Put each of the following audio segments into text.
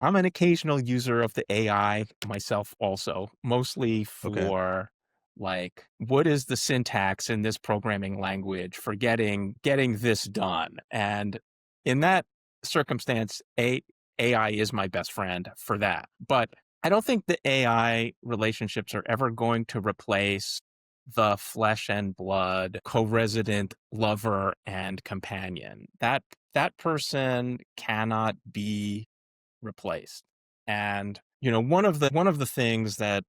I'm an occasional user of the AI myself also, mostly Okay. for like, what is the syntax in this programming language for getting this done? And in that circumstance, AI is my best friend for that. But I don't think the AI relationships are ever going to replace the flesh and blood co-resident lover and companion. That person cannot be replaced. And, one of the things that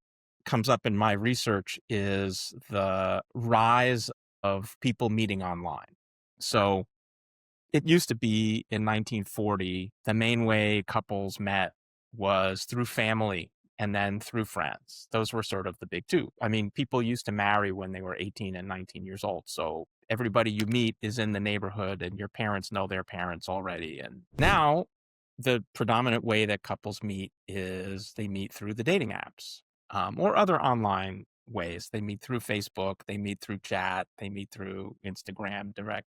comes up in my research is the rise of people meeting online. So it used to be in 1940, the main way couples met was through family and then through friends. Those were sort of the big two. I mean, people used to marry when they were 18 and 19 years old. So everybody you meet is in the neighborhood and your parents know their parents already. And now the predominant way that couples meet is they meet through the dating apps, or other online ways. They meet through Facebook, they meet through chat, they meet through Instagram direct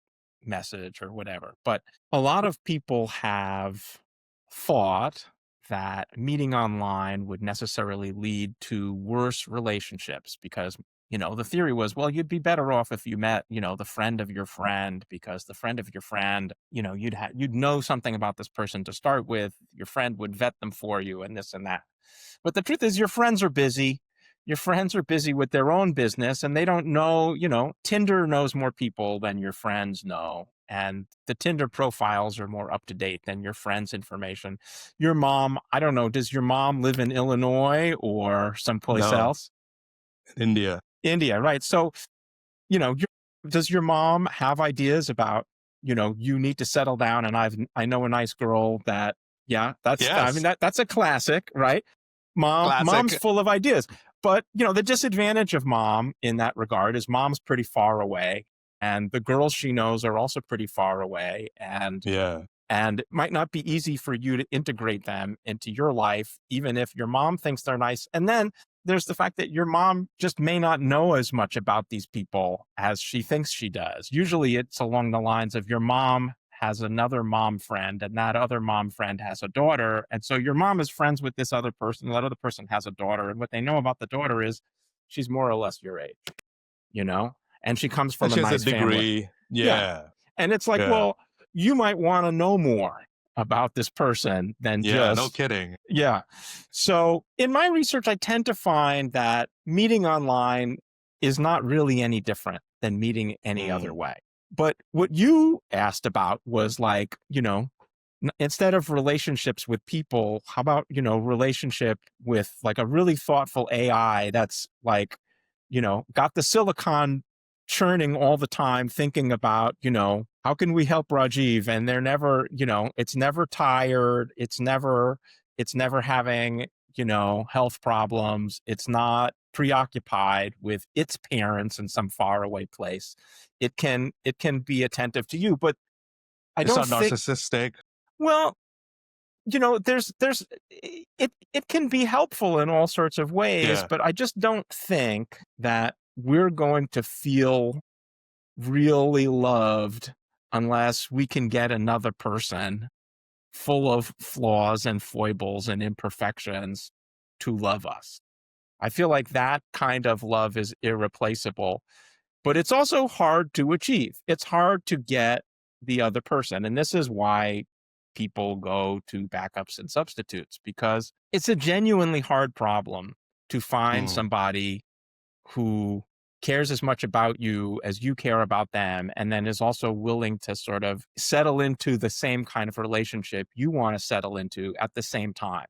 message or whatever. But a lot of people have thought that meeting online would necessarily lead to worse relationships because, the theory was, well, you'd be better off if you met, the friend of your friend, because the friend of your friend, you'd know something about this person to start with. Your friend would vet them for you and this and that. But the truth is, your friends are busy. Your friends are busy with their own business and they don't know, Tinder knows more people than your friends know. And the Tinder profiles are more up to date than your friends' information. Your mom, I don't know, does your mom live in Illinois or someplace No, else? India. India, right? So, does your mom have ideas about, you need to settle down and I know a nice girl that, yeah, I mean, Yes. that's a classic, right? Mom's Classic. full of ideas. But, the disadvantage of mom in that regard is mom's pretty far away and the girls she knows are also pretty far away Yeah. and it might not be easy for you to integrate them into your life, even if your mom thinks they're nice. And then there's the fact that your mom just may not know as much about these people as she thinks she does. Usually it's along the lines of your mom has another mom friend and that other mom friend has a daughter. And so your mom is friends with this other person. That other person has a daughter. And what they know about the daughter is she's more or less your age, you know, and she comes And from a she has a nice family. degree. Yeah. Yeah. And it's like, Yeah. well, you might want to know more about this person than Yeah. No just, kidding. yeah. So in my research, I tend to find that meeting online is not really any different than meeting any other Mm. way. But what you asked about was like, instead of relationships with people, how about, relationship with like a really thoughtful AI that's like, got the silicon churning all the time, thinking about, how can we help Rajiv? And they're never, it's never tired. It's never having, health problems. It's not preoccupied with its parents in some faraway place. It can be attentive to you, but I It's don't not think, narcissistic. well, there's it can be helpful in all sorts of ways, Yeah. but I just don't think that we're going to feel really loved unless we can get another person full of flaws and foibles and imperfections to love us. I feel like that kind of love is irreplaceable, but it's also hard to achieve. It's hard to get the other person. And this is why people go to backups and substitutes, because it's a genuinely hard problem to find Mm. somebody who cares as much about you as you care about them, and then is also willing to sort of settle into the same kind of relationship you want to settle into at the same time.